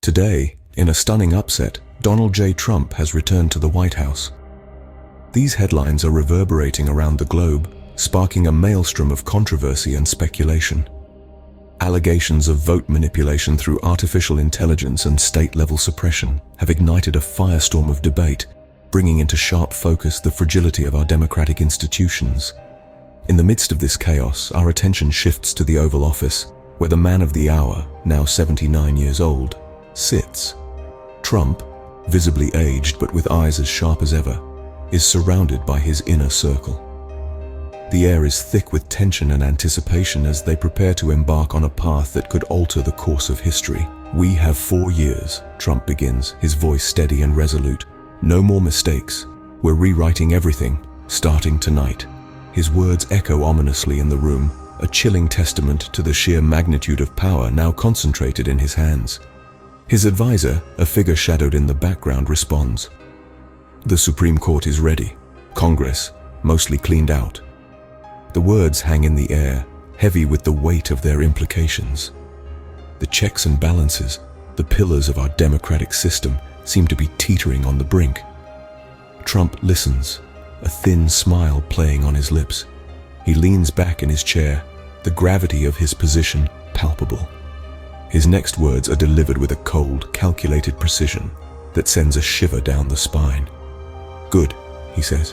Today, in a stunning upset, Donald J. Trump has returned to the White House. These headlines are reverberating around the globe, sparking a maelstrom of controversy and speculation. Allegations of vote manipulation through artificial intelligence and state-level suppression have ignited a firestorm of debate, bringing into sharp focus the fragility of our democratic institutions. In the midst of this chaos, our attention shifts to the Oval Office, where the man of the hour, now 79 years old, sits. Trump, visibly aged but with eyes as sharp as ever, is surrounded by his inner circle. The air is thick with tension and anticipation as they prepare to embark on a path that could alter the course of history. "We have 4 years, Trump begins, his voice steady and resolute. "No more mistakes. We're rewriting everything, starting tonight." His words echo ominously in the room, a chilling testament to the sheer magnitude of power now concentrated in his hands. His advisor, a figure shadowed in the background, responds. "The Supreme Court is ready. Congress, mostly cleaned out." The words hang in the air, heavy with the weight of their implications. The checks and balances, the pillars of our democratic system, seem to be teetering on the brink. Trump listens, a thin smile playing on his lips. He leans back in his chair, the gravity of his position palpable. His next words are delivered with a cold, calculated precision that sends a shiver down the spine. "Good," he says,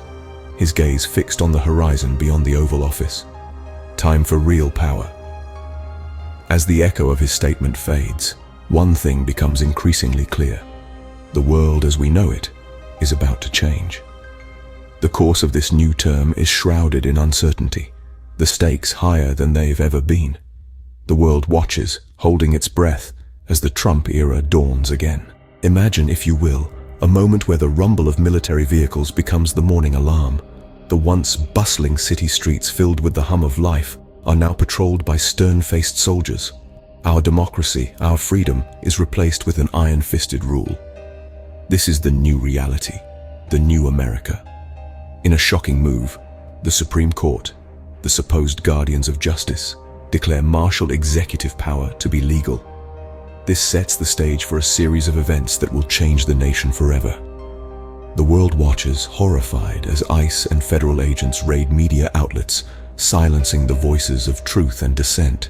his gaze fixed on the horizon beyond the Oval Office. "Time for real power." As the echo of his statement fades, one thing becomes increasingly clear. The world as we know it is about to change. The course of this new term is shrouded in uncertainty, the stakes higher than they've ever been. The world watches, holding its breath, as the Trump era dawns again. Imagine, if you will, a moment where the rumble of military vehicles becomes the morning alarm. The once bustling city streets filled with the hum of life are now patrolled by stern-faced soldiers. Our democracy, our freedom, is replaced with an iron-fisted rule. This is the new reality, the new America. In a shocking move, the Supreme Court, the supposed guardians of justice, declare martial executive power to be legal. This sets the stage for a series of events that will change the nation forever. The world watches, horrified, as ICE and federal agents raid media outlets, silencing the voices of truth and dissent.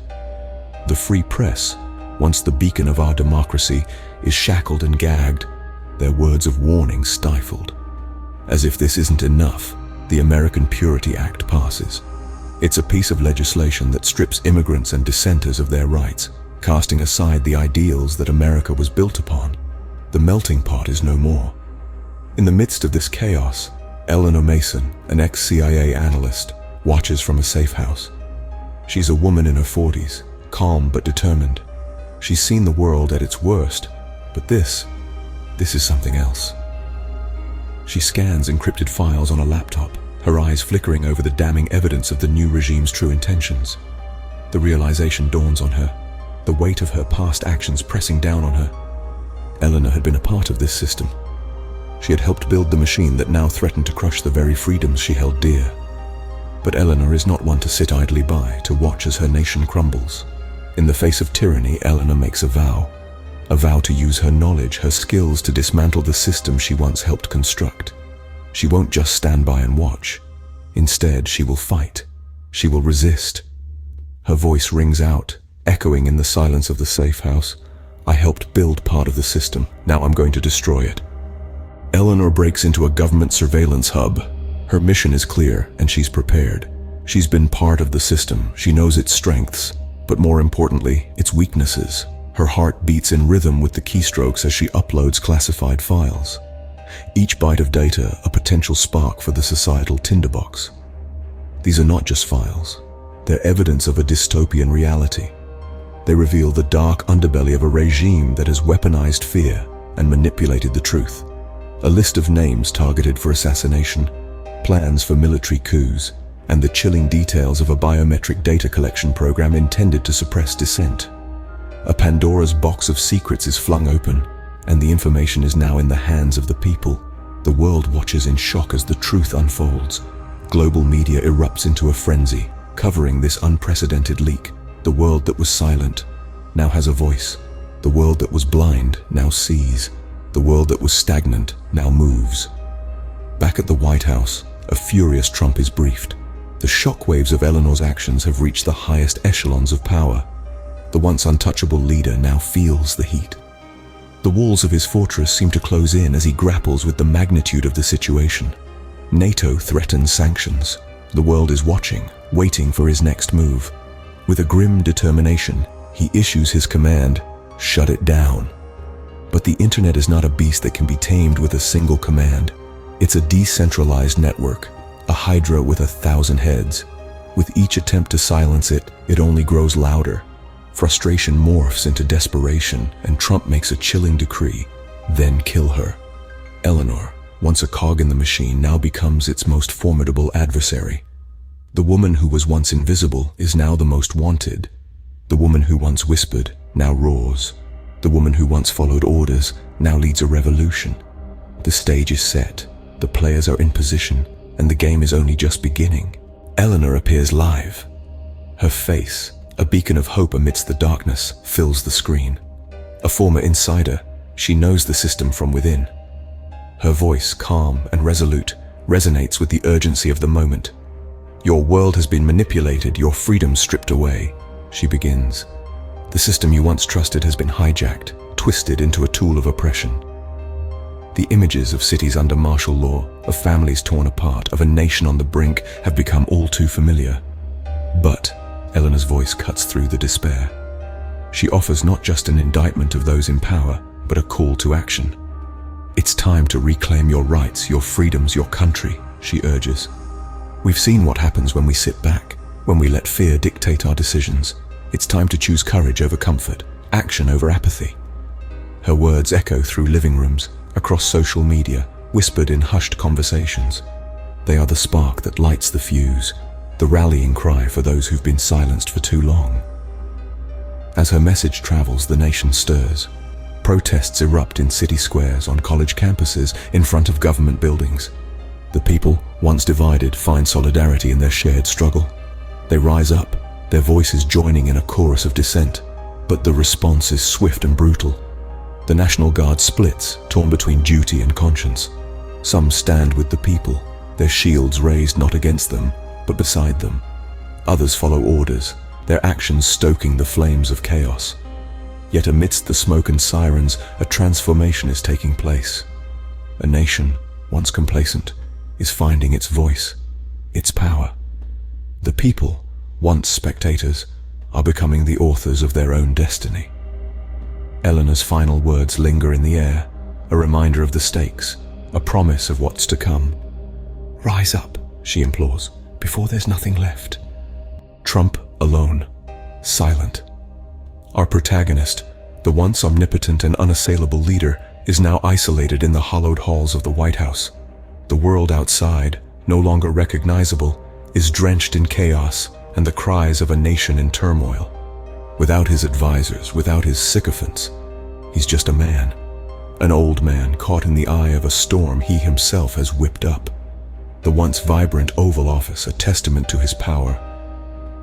The free press, once the beacon of our democracy, is shackled and gagged, their words of warning stifled. As if this isn't enough, the American Purity Act passes. It's a piece of legislation that strips immigrants and dissenters of their rights, casting aside the ideals that America was built upon. The melting pot is no more. In the midst of this chaos, Eleanor Mason, an ex-CIA analyst, watches from a safe house. She's a woman in her 40s, calm but determined. She's seen the world at its worst, but this is something else. She scans encrypted files on a laptop, her eyes flickering over the damning evidence of the new regime's true intentions. The realization dawns on her, the weight of her past actions pressing down on her. Eleanor had been a part of this system. She had helped build the machine that now threatened to crush the very freedoms she held dear. But Eleanor is not one to sit idly by to watch as her nation crumbles. In the face of tyranny, Eleanor makes a vow to use her knowledge, her skills to dismantle the system she once helped construct. She won't just stand by and watch. Instead, she will fight. She will resist. Her voice rings out, echoing in the silence of the safe house. "I helped build part of the system. Now I'm going to destroy it." Eleanor breaks into a government surveillance hub. Her mission is clear, and she's prepared. She's been part of the system. She knows its strengths, but more importantly, its weaknesses. Her heart beats in rhythm with the keystrokes as she uploads classified files. Each byte of data, a potential spark for the societal tinderbox. These are not just files. They're evidence of a dystopian reality. They reveal the dark underbelly of a regime that has weaponized fear and manipulated the truth. A list of names targeted for assassination, plans for military coups, and the chilling details of a biometric data collection program intended to suppress dissent. A Pandora's box of secrets is flung open, and the information is now in the hands of the people. The world watches in shock as the truth unfolds. Global media erupts into a frenzy, covering this unprecedented leak. The world that was silent now has a voice. The world that was blind now sees. The world that was stagnant now moves. Back at the White House, a furious Trump is briefed. The shockwaves of Eleanor's actions have reached the highest echelons of power. The once untouchable leader now feels the heat. The walls of his fortress seem to close in as he grapples with the magnitude of the situation. NATO threatens sanctions. The world is watching, waiting for his next move. With a grim determination, he issues his command, "Shut it down." But the internet is not a beast that can be tamed with a single command. It's a decentralized network, a hydra with 1,000 heads. With each attempt to silence it, it only grows louder. Frustration morphs into desperation, and Trump makes a chilling decree: then kill her. Eleanor, once a cog in the machine, now becomes its most formidable adversary. The woman who was once invisible is now the most wanted. The woman who once whispered now roars. The woman who once followed orders now leads a revolution. The stage is set, the players are in position, and the game is only just beginning. Eleanor appears live. Her face, a beacon of hope amidst the darkness, fills the screen. A former insider, she knows the system from within. Her voice, calm and resolute, resonates with the urgency of the moment. "Your world has been manipulated, your freedom stripped away," she begins. "The system you once trusted has been hijacked, twisted into a tool of oppression." The images of cities under martial law, of families torn apart, of a nation on the brink have become all too familiar. But Eleanor's voice cuts through the despair. She offers not just an indictment of those in power, but a call to action. "It's time to reclaim your rights, your freedoms, your country," she urges. "We've seen what happens when we sit back, when we let fear dictate our decisions. It's time to choose courage over comfort, action over apathy." Her words echo through living rooms, across social media, whispered in hushed conversations. They are the spark that lights the fuse, the rallying cry for those who've been silenced for too long. As her message travels, the nation stirs. Protests erupt in city squares, on college campuses, in front of government buildings. The people, once divided, find solidarity in their shared struggle. They rise up, their voices joining in a chorus of dissent. But the response is swift and brutal. The National Guard splits, torn between duty and conscience. Some stand with the people, their shields raised not against them, but beside them. Others follow orders, their actions stoking the flames of chaos. Yet amidst the smoke and sirens, a transformation is taking place. A nation, once complacent, is finding its voice, its power. The people, once spectators, are becoming the authors of their own destiny. Eleanor's final words linger in the air, a reminder of the stakes, a promise of what's to come. "Rise up," she implores, "before there's nothing left." Trump alone, silent. Our protagonist, the once omnipotent and unassailable leader, is now isolated in the hollowed halls of the White House. The world outside, no longer recognizable, is drenched in chaos and the cries of a nation in turmoil. Without his advisors, without his sycophants, he's just a man. An old man caught in the eye of a storm he himself has whipped up. The once vibrant Oval Office, a testament to his power,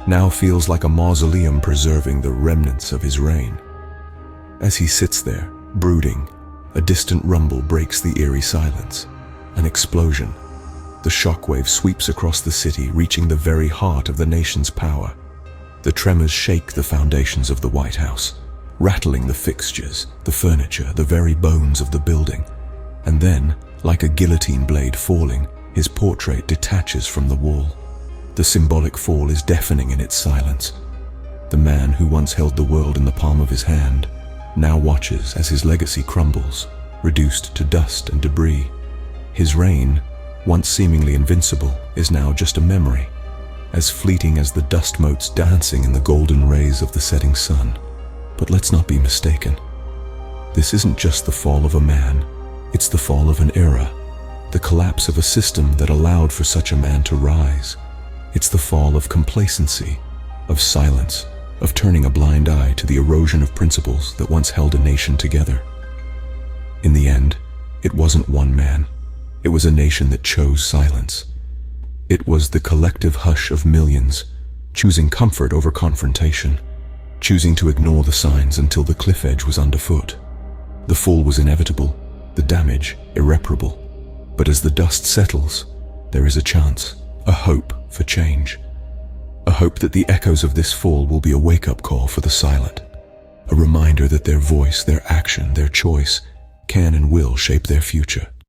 now feels like a mausoleum preserving the remnants of his reign. As he sits there, brooding, a distant rumble breaks the eerie silence. An explosion. The shockwave sweeps across the city, reaching the very heart of the nation's power. The tremors shake the foundations of the White House, rattling the fixtures, the furniture, the very bones of the building. And then, like a guillotine blade falling, his portrait detaches from the wall. The symbolic fall is deafening in its silence. The man who once held the world in the palm of his hand now watches as his legacy crumbles, reduced to dust and debris. His reign, once seemingly invincible, is now just a memory, as fleeting as the dust motes dancing in the golden rays of the setting sun. But let's not be mistaken. This isn't just the fall of a man, it's the fall of an era, the collapse of a system that allowed for such a man to rise. It's the fall of complacency, of silence, of turning a blind eye to the erosion of principles that once held a nation together. In the end, it wasn't one man. It was a nation that chose silence. It was the collective hush of millions, choosing comfort over confrontation, choosing to ignore the signs until the cliff edge was underfoot. The fall was inevitable, the damage irreparable. But as the dust settles, there is a chance, a hope for change. A hope that the echoes of this fall will be a wake-up call for the silent. A reminder that their voice, their action, their choice can and will shape their future.